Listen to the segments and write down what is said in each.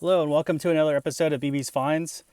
Hello and welcome to another episode of BB's Finds.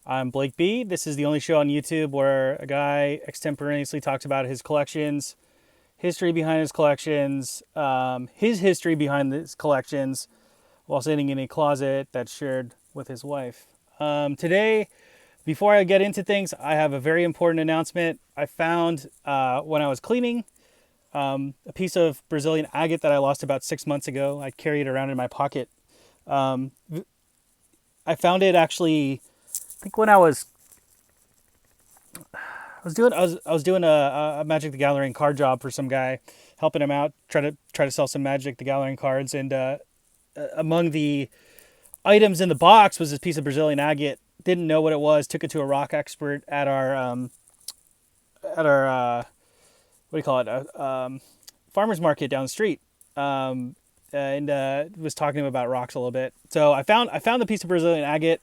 I'm Blake B. This is the only show on YouTube where a guy extemporaneously talks about his collections, history behind his history behind his collections, while sitting in a closet that's shared with his wife. Today, before I get into things, I have a very important announcement. I found when I was cleaning a piece of Brazilian agate that I lost about 6 months ago. I carry it around in my pocket. I found it actually. I think when I was doing a Magic the Gathering card job for some guy, helping him out, try to sell some Magic the Gathering cards, and among the items in the box was this piece of Brazilian agate. Didn't know what it was. Took it to a rock expert at our what do you call it? Farmers market down the street. And was talking to him about rocks a little bit. So I found the piece of Brazilian agate.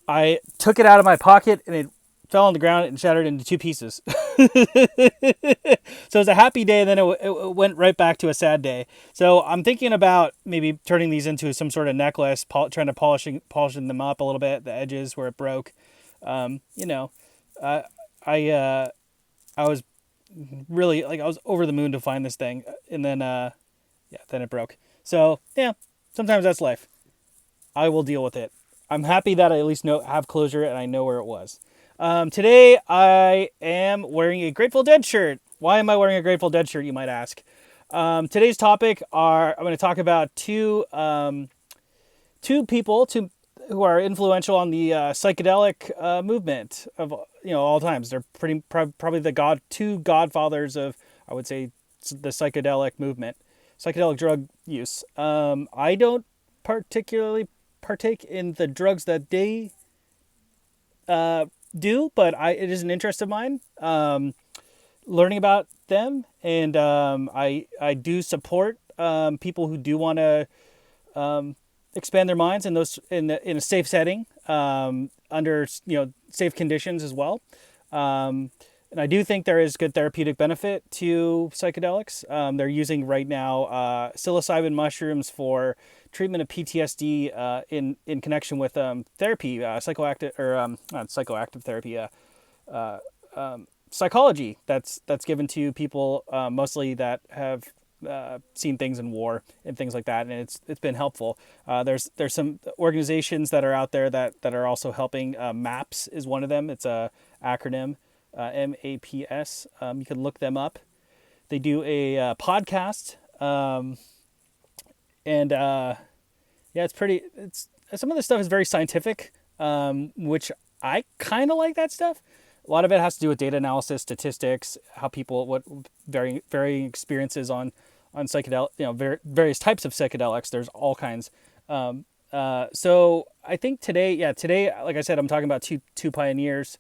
I took it out of my pocket and it fell on the ground and shattered into two pieces. So it was a happy day, and then it went right back to a sad day. So I'm thinking about maybe turning these into some sort of necklace, trying to polishing them up a little bit, the edges where it broke. Um, you know, I I I was really I was over the moon to find this thing, and then then it broke. So yeah, sometimes that's life. I will deal with it. I'm happy that I at least have closure and I know where it was. Today I am wearing a Grateful Dead shirt. Why am I wearing a Grateful Dead shirt, you might ask? Today's topic I'm going to talk about two people who are influential on the psychedelic movement of all times. They're probably the two godfathers of, I would say, the psychedelic movement, psychedelic drug use. I don't particularly partake in the drugs that they do, but it is an interest of mine. Learning about them, and I do support people who do want to expand their minds in a safe setting, under safe conditions as well. And I do think there is good therapeutic benefit to psychedelics. They're using right now psilocybin mushrooms for treatment of PTSD in connection with therapy, psychoactive or not psychoactive therapy, psychology that's given to people mostly that have seen things in war and things like that, and it's been helpful. There's some organizations that are out there that are also helping. MAPS is one of them. It's a acronym, MAPS. You can look them up. They do a podcast, and yeah, it's some of the stuff is very scientific, which I kind of like that stuff. A lot of it has to do with data analysis, statistics, how people, what varying experiences on psychedelic, various types of psychedelics. There's all kinds. So I think today, like I said, I'm talking about two pioneers,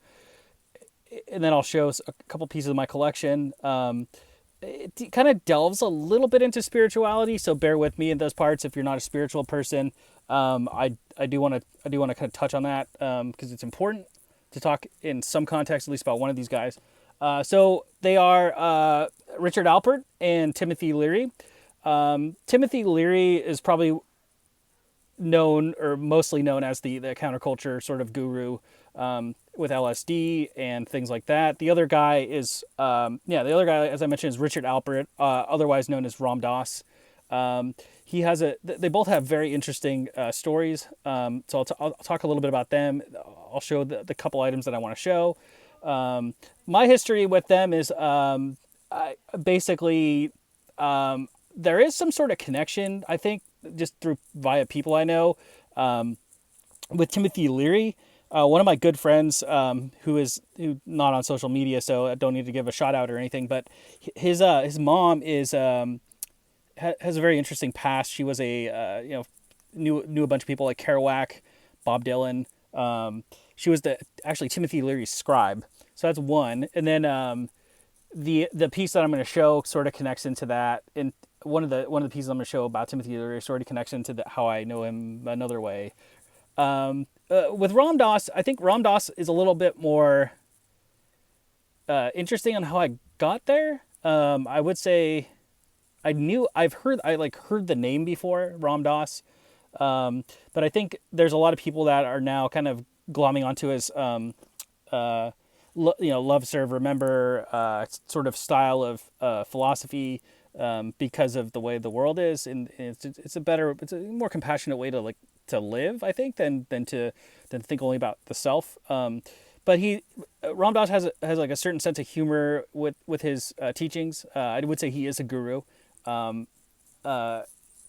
and then I'll show a couple pieces of my collection. It kind of delves a little bit into spirituality, so bear with me in those parts if you're not a spiritual person. I do want to kind of touch on that because it's important to talk in some context, at least about one of these guys. So they are Richard Alpert and Timothy Leary. Timothy Leary is probably known, or mostly known, as the counterculture sort of guru with LSD and things like that. The other guy is, as I mentioned, is Richard Alpert, otherwise known as Ram Dass. They both have very interesting stories. So I'll talk a little bit about them. I'll show the couple items that I want to show. My history with them is basically there is some sort of connection, I think, just via people I know, with Timothy Leary. One of my good friends, who's not on social media, so I don't need to give a shout out or anything, but his mom is has a very interesting past. She was knew a bunch of people like Kerouac, Bob Dylan. She was actually Timothy Leary's scribe. So that's one. And then the piece that I'm going to show sort of connects into that. And one of the pieces I'm going to show about Timothy Leary sort of connects into how I know him another way. With Ram Dass, I think Ram Dass is a little bit more interesting on how I got there. I would say I heard the name before, Ram Dass. But I think there's a lot of people that are now kind of glomming onto his uh, love, serve, remember sort of style of philosophy, because of the way the world is, and it's a more compassionate way to to live, I think, than think only about the self. But Ram Dass has like a certain sense of humor with his teachings. I would say he is a guru.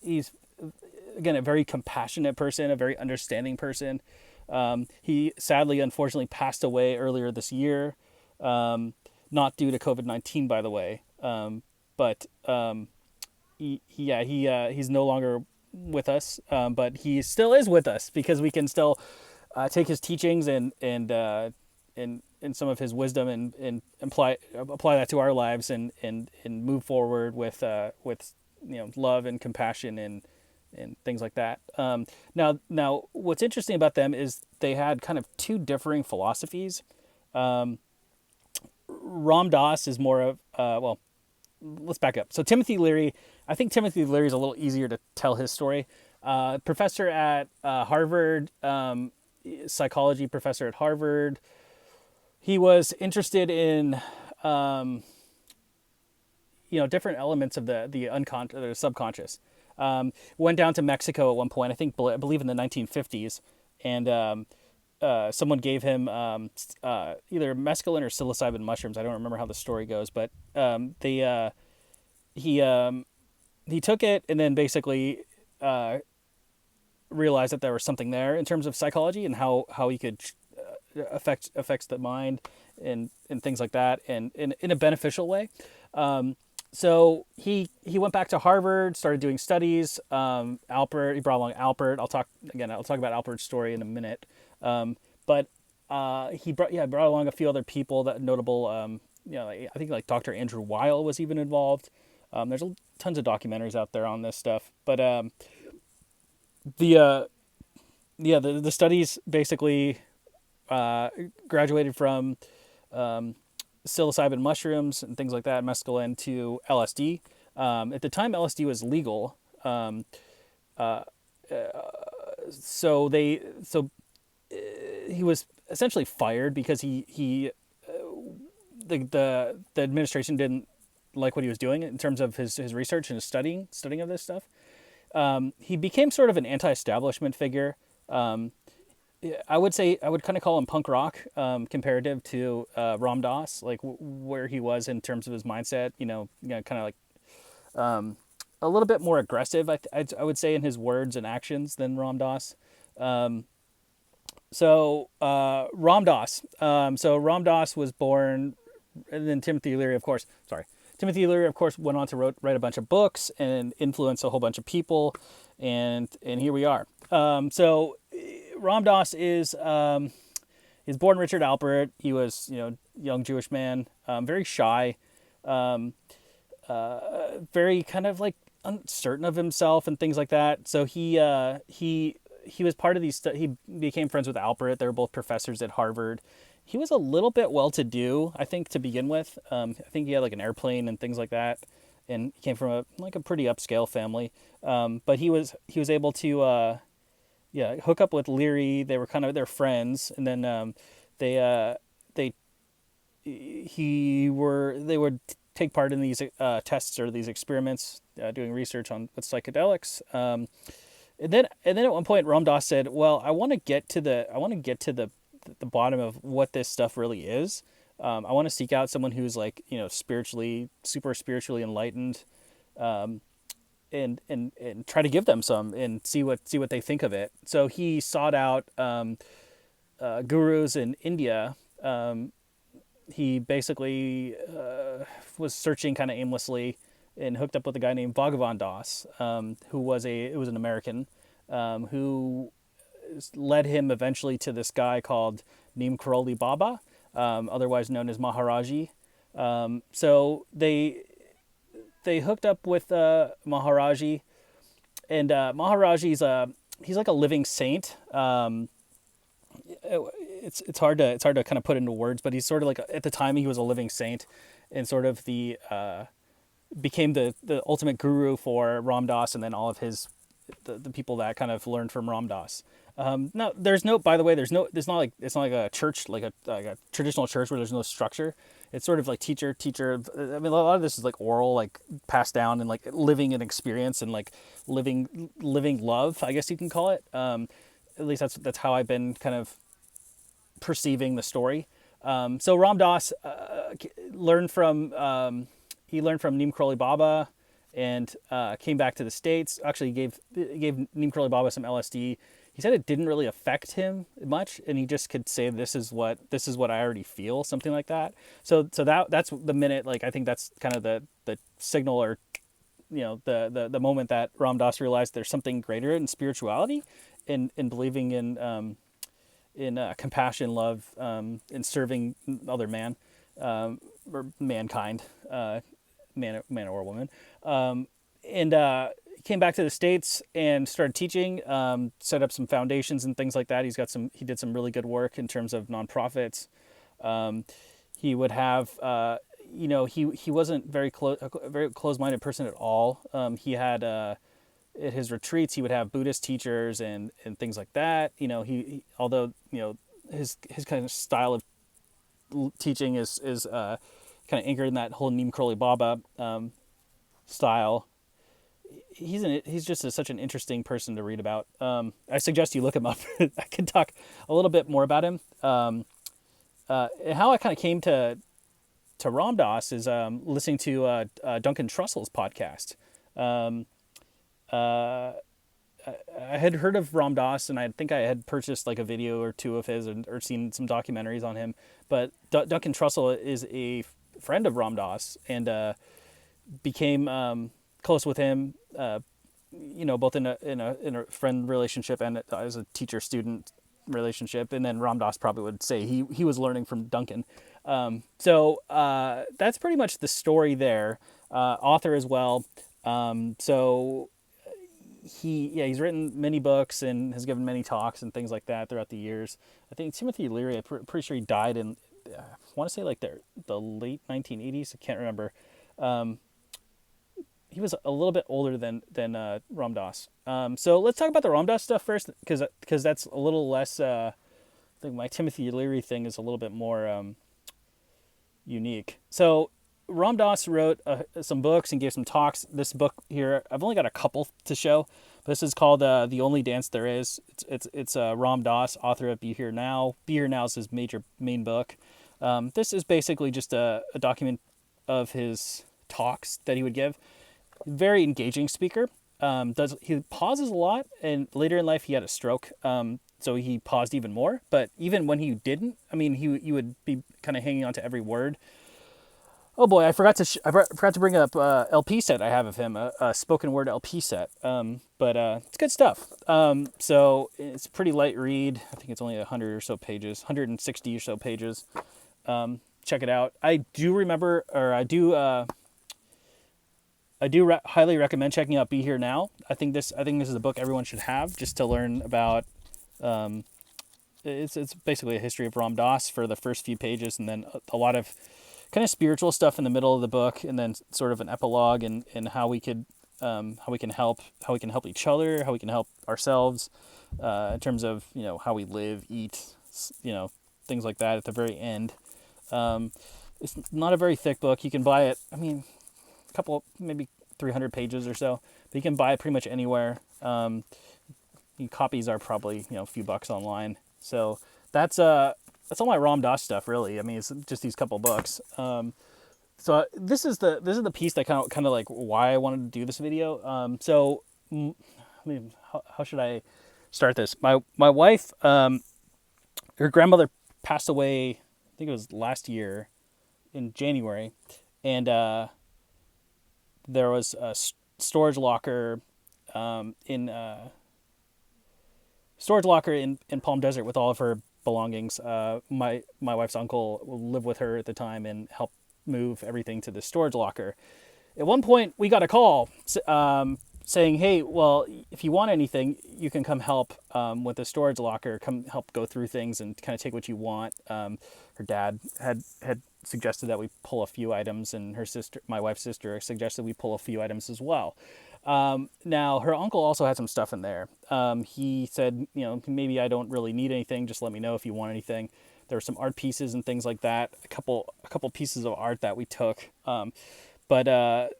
He's again a very compassionate person, a very understanding person. He sadly, unfortunately, passed away earlier this year, not due to COVID-19, by the way. But he's no longer with us, but he still is with us because we can still take his teachings and some of his wisdom and apply that to our lives and move forward with love and compassion and things like that. Now, what's interesting about them is they had kind of two differing philosophies. Ram Dass is more of let's back up. So Timothy Leary, I think Timothy Leary is a little easier to tell his story. Professor at Harvard, psychology professor at Harvard. He was interested in different elements of the subconscious. Went down to Mexico at one point, I believe in the 1950s, and someone gave him either mescaline or psilocybin mushrooms. I don't remember how the story goes, but he took it and then basically realized that there was something there in terms of psychology and how he could affects the mind and things like that, and in a beneficial way. So he went back to Harvard, started doing studies. Alpert, he brought along Alpert. I'll talk about Alpert's story in a minute. But he brought along a few other people that notable. I think like Dr. Andrew Weil was even involved. There's tons of documentaries out there on this stuff. But the studies basically graduated from psilocybin mushrooms and things like that, mescaline, to LSD. At the time, LSD was legal. So he was essentially fired because the administration didn't like what he was doing in terms of his research and his studying of this stuff. He became sort of an anti-establishment figure. I would kind of call him punk rock, comparative to Ram Dass, like where he was in terms of his mindset. Kind of like a little bit more aggressive, I would say, in his words and actions than Ram Dass. Ram Dass. So Ram Dass was born, and then Timothy Leary, of course. Timothy Leary, of course, went on to write a bunch of books and influence a whole bunch of people, and here we are. So Ram Dass is he's born Richard Alpert. He was young Jewish man, very shy, very kind of like uncertain of himself and things like that. So he was part of these. He became friends with Alpert. They were both professors at Harvard. He was a little bit well-to-do, I think, to begin with. I think he had like an airplane and things like that, and he came from a pretty upscale family. But he was able to hook up with Leary. They were they're friends, and then they would take part in these tests or these experiments, doing research with psychedelics. And then at one point, Ram Dass said, "Well, I want to get to the bottom of what this stuff really is. I want to seek out someone who's like super spiritually enlightened, and try to give them some and see what they think of it." So he sought out gurus in India. He basically was searching kind of aimlessly and hooked up with a guy named Bhagavan Das, who was an American, who led him eventually to this guy called Neem Karoli Baba, otherwise known as Maharaji. So they hooked up with Maharaji, and Maharaji's he's like a living saint. It's hard to kind of put into words, but he's sort of like, at the time, he was a living saint, and sort of became the ultimate guru for Ram Dass and then all of his the people that kind of learned from Ram Dass. No, there's no. By the way, it's not like a church, like a traditional church where there's no structure. It's sort of like teacher. I mean, a lot of this is like oral, like passed down, and like living an experience and like living love, I guess you can call it. At least that's how I've been kind of perceiving the story. So Ram Dass learned from he learned from Neem Karoli Baba, and came back to the States. Actually, gave Neem Karoli Baba some LSD. He said it didn't really affect him much, and he just could say, "This is what I already feel," something like that. So that's the minute. Like, I think that's kind of the signal, or the moment that Ram Dass realized there's something greater in spirituality, in believing in compassion, love, in serving other man, or mankind, man or woman, and came back to the States and started teaching, set up some foundations and things like that. He did some really good work in terms of nonprofits. He would have, he wasn't a very close-minded person at all. He had, at his retreats, he would have Buddhist teachers and things like that. He although, his kind of style of teaching is kind of anchored in that whole Neem Karoli Baba style. He's just such an interesting person to read about. I suggest you look him up. I can talk a little bit more about him. And how I kind of came to Ram Dass is listening to Duncan Trussell's podcast. I had heard of Ram Dass, and I think I had purchased like a video or two of his, or seen some documentaries on him. But Duncan Trussell is a friend of Ram Dass, and became close with him, both in a friend relationship and as a teacher-student relationship. And then Ram Dass probably would say he was learning from Duncan. So that's pretty much the story there. Author as well. So he's written many books and has given many talks and things like that throughout the years. I think Timothy Leary, I'm pretty sure he died in, I want to say like the late 1980s. I can't remember. He was a little bit older than Ram Dass. So let's talk about the Ram Dass stuff first, because that's a little less. I think my Timothy Leary thing is a little bit more unique. So Ram Dass wrote some books and gave some talks. This book here, I've only got a couple to show. This is called "The Only Dance There Is." It's Ram Dass, author of "Be Here Now." "Be Here Now" is his main book. This is basically just a document of his talks that he would give. Very engaging speaker. He pauses a lot, and later in life he had a stroke, so he paused even more. But even when he didn't, I mean, he would be kind of hanging on to every word. Oh boy, I forgot to bring up LP set I have of him, a spoken word LP set. But it's good stuff. So it's a pretty light read. I think it's only 100 or so pages, 160 or so pages. Check it out. I do remember, or I do highly recommend checking out "Be Here Now." I think this is a book everyone should have, just to learn about. It's basically a history of Ram Dass for the first few pages, and then a lot of kind of spiritual stuff in the middle of the book, and then sort of an epilogue, and how we can help each other, how we can help ourselves, in terms of how we live, eat, things like that at the very end. It's not a very thick book. You can buy it. I mean, a couple, maybe 300 pages or so, but you can buy it pretty much anywhere. Copies are probably a few bucks online. So that's all my Ram Dass stuff, really. I mean, it's just these couple books. So this is the piece that kind of like why I wanted to do this video. I mean, how should I start this? My wife, her grandmother passed away, I think it was last year in January, and there was a storage locker in Palm Desert with all of her belongings. My wife's uncle lived with her at the time and helped move everything to the storage locker. At one point, we got a call saying, "Hey, well, if you want anything, you can come help with the storage locker. Come help go through things and kind of take what you want." Her dad had suggested that we pull a few items, and my wife's sister, suggested we pull a few items as well. Now her uncle also had some stuff in there. He said, maybe I don't really need anything. Just let me know if you want anything. There were some art pieces and things like that. A couple pieces of art that we took. But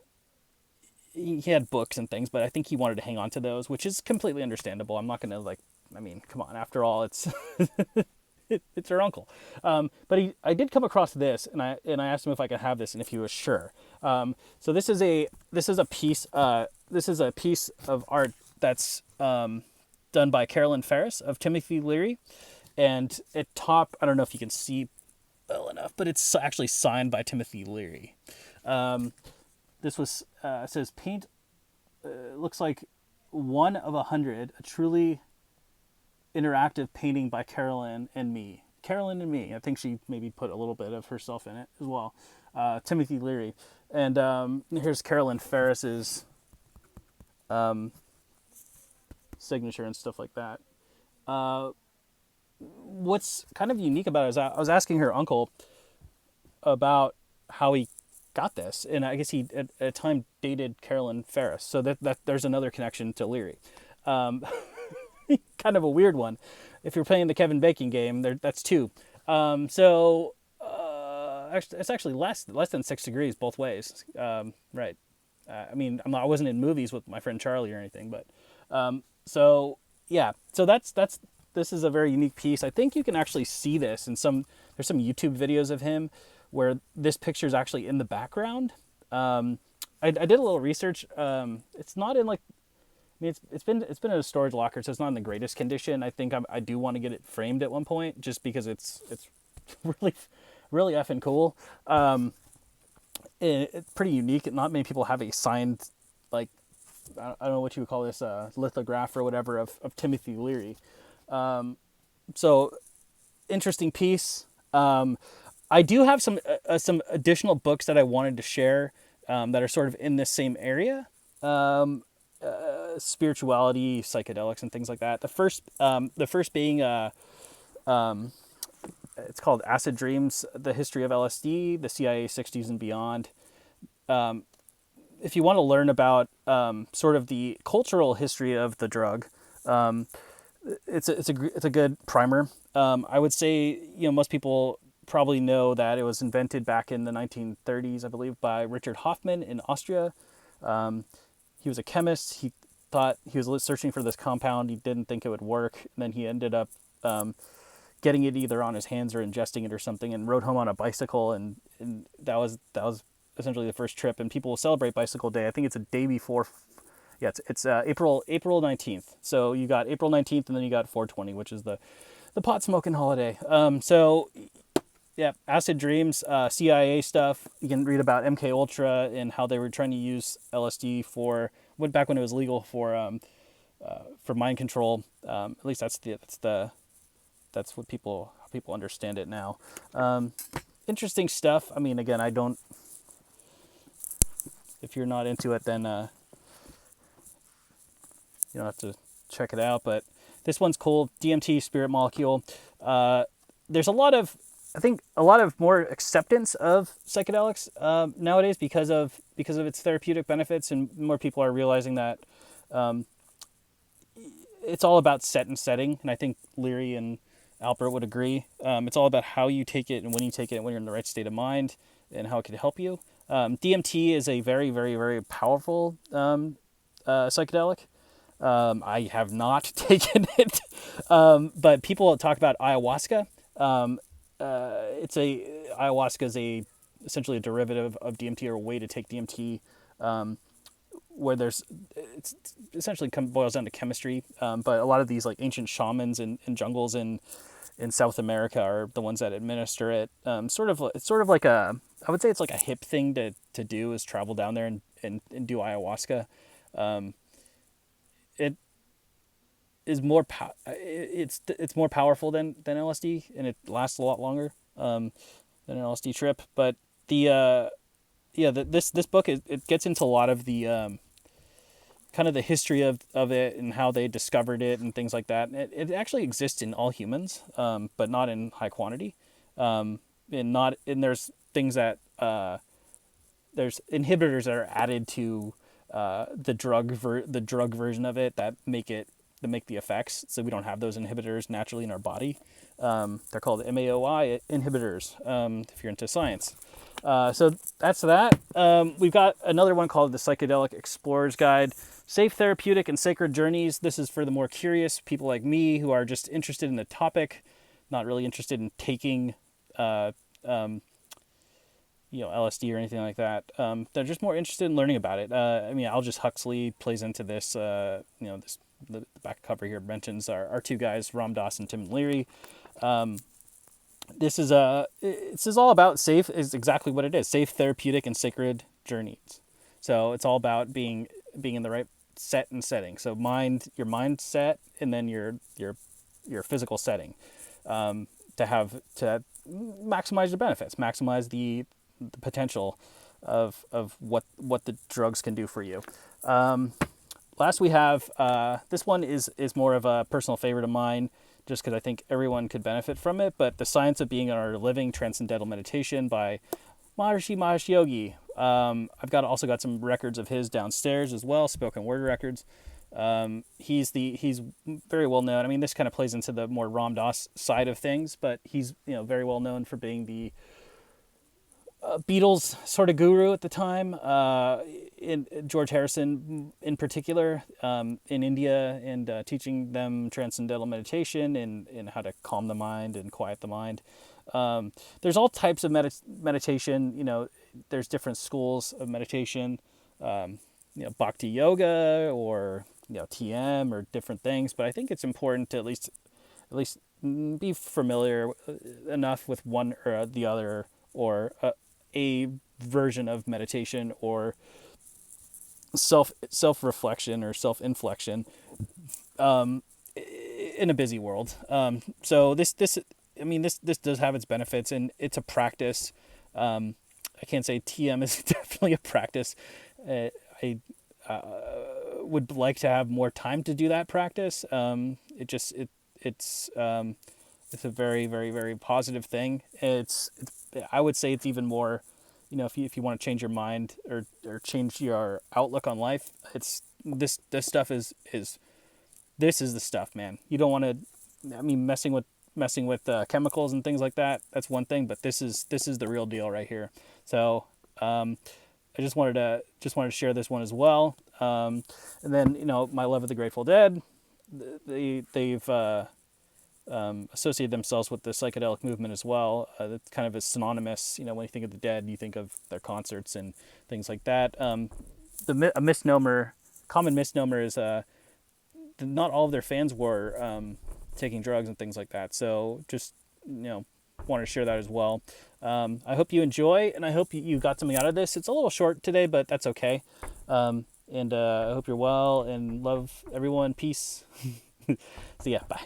he had books and things, but I think he wanted to hang on to those, which is completely understandable. I'm not gonna like. I mean, come on. After all, it's it's her uncle. But I did come across this, and I asked him if I could have this, and if he was sure. So this is a piece of art that's done by Carolyn Ferris of Timothy Leary, and at top, I don't know if you can see well enough, but it's actually signed by Timothy Leary. This was it says paint. Looks like 1 of 100, a truly interactive painting by Carolyn and me. Carolyn and me. I think she maybe put a little bit of herself in it as well. Timothy Leary. And here's Carolyn Ferris's signature and stuff like that. What's kind of unique about it is I was asking her uncle about how he got this, and I guess he at a time dated Carolyn Ferris, so that there's another connection to Leary. Kind of a weird one. If you're playing the Kevin Bacon game, that's two. It's actually less than 6 degrees both ways. Right. I mean, I wasn't in movies with my friend Charlie or anything, but yeah. So this is a very unique piece. I think you can actually see this in there's some YouTube videos of him where this picture is actually in the background. I did a little research. It's not in like. I mean, it's been in a storage locker, so it's not in the greatest condition. I think I do want to get it framed at one point, just because it's really really effing cool. It's pretty unique. Not many people have a signed, like, I don't know what you would call this, lithograph or whatever of Timothy Leary. So interesting piece. I do have some additional books that I wanted to share that are sort of in this same area. Spirituality, psychedelics, and things like that. The first being it's called Acid Dreams: The History of LSD, the CIA 60s and Beyond. If you want to learn about sort of the cultural history of the drug, it's a good primer. I would say most people probably know that it was invented back in the 1930s, I believe, by Richard Hoffman in Austria. He was a chemist. He thought he was searching for this compound. He didn't think it would work. And then he ended up getting it either on his hands or ingesting it or something, and rode home on a bicycle. And that was essentially the first trip. And people will celebrate Bicycle Day. I think it's a day before. Yeah, it's April 19th. So you got April 19th, and then you got 420, which is the pot smoking holiday. Yeah, Acid Dreams, CIA stuff. You can read about MK Ultra and how they were trying to use LSD back when it was legal for mind control. At least that's what how people understand it now. Interesting stuff. I mean, again, if you're not into it, then you don't have to check it out. But this one's cool. DMT, spirit molecule. There's I think a lot of more acceptance of psychedelics nowadays because of its therapeutic benefits, and more people are realizing that it's all about set and setting. And I think Leary and Albert would agree. It's all about how you take it and when you take it and when you're in the right state of mind and how it can help you. DMT is a very, very, very powerful psychedelic. I have not taken it, but people talk about ayahuasca. Ayahuasca is essentially a derivative of DMT, or a way to take DMT, where it's essentially boils down to chemistry. But a lot of these like ancient shamans in jungles in South America are the ones that administer it. It's sort of like I would say it's like a hip thing to do, is travel down there and do ayahuasca. It is more it's more powerful than LSD, and it lasts a lot longer than an LSD trip. But this book it gets into a lot of the kind of the history of it and how they discovered it and things like that. It actually exists in all humans, but not in high quantity. And there's things that there's inhibitors that are added to the drug version of it that make the effects, so we don't have those inhibitors naturally in our body. They're called MAOI inhibitors, if you're into science. So that's that. We've got another one called the Psychedelic Explorer's Guide, Safe Therapeutic and Sacred Journeys. This is for the more curious people like me who are just interested in the topic, not really interested in taking LSD or anything like that. They're just more interested in learning about it. Aldous Huxley plays into this. The back cover here mentions our two guys, Ram Dass and Tim Leary. This is all about safe, is exactly what it is: safe, therapeutic, and sacred journeys. So it's all about being in the right set and setting. So your mindset, and then your physical setting, to maximize the benefits, maximize the potential of what the drugs can do for you. Last we have, this one is more of a personal favorite of mine, just because I think everyone could benefit from it, but The Science of Being in Our Living, Transcendental Meditation by Maharishi Mahesh Yogi. I've also got some records of his downstairs as well, spoken word records. He's very well known. I mean, this kind of plays into the more Ram Dass side of things, but he's very well known for being the Beatles sort of guru at the time, in George Harrison in particular, in India, and teaching them transcendental meditation and how to calm the mind and quiet the mind. There's all types of meditation. There's different schools of meditation, bhakti yoga or TM or different things. But I think it's important to at least be familiar enough with one or the other, or a version of meditation or self-reflection or self-inflection in a busy world. So this does have its benefits, and it's a practice. I can't say TM is definitely a practice. I would like to have more time to do that practice. It's a very, very, very positive thing. I would say it's even more, if you want to change your mind or change your outlook on life, it's this stuff is this is the stuff, man. You don't want to, messing with chemicals and things like that. That's one thing, but this is the real deal right here. So I just wanted to share this one as well. And then my love of the Grateful Dead. They've associated themselves with the psychedelic movement as well. It's kind of a synonymous. When you think of the Dead, you think of their concerts and things like that. A common misnomer is not all of their fans were taking drugs and things like that. So just wanted to share that as well. I hope you enjoy, and I hope you got something out of this. It's a little short today, but that's okay. And I hope you're well and love everyone. Peace. So yeah, bye.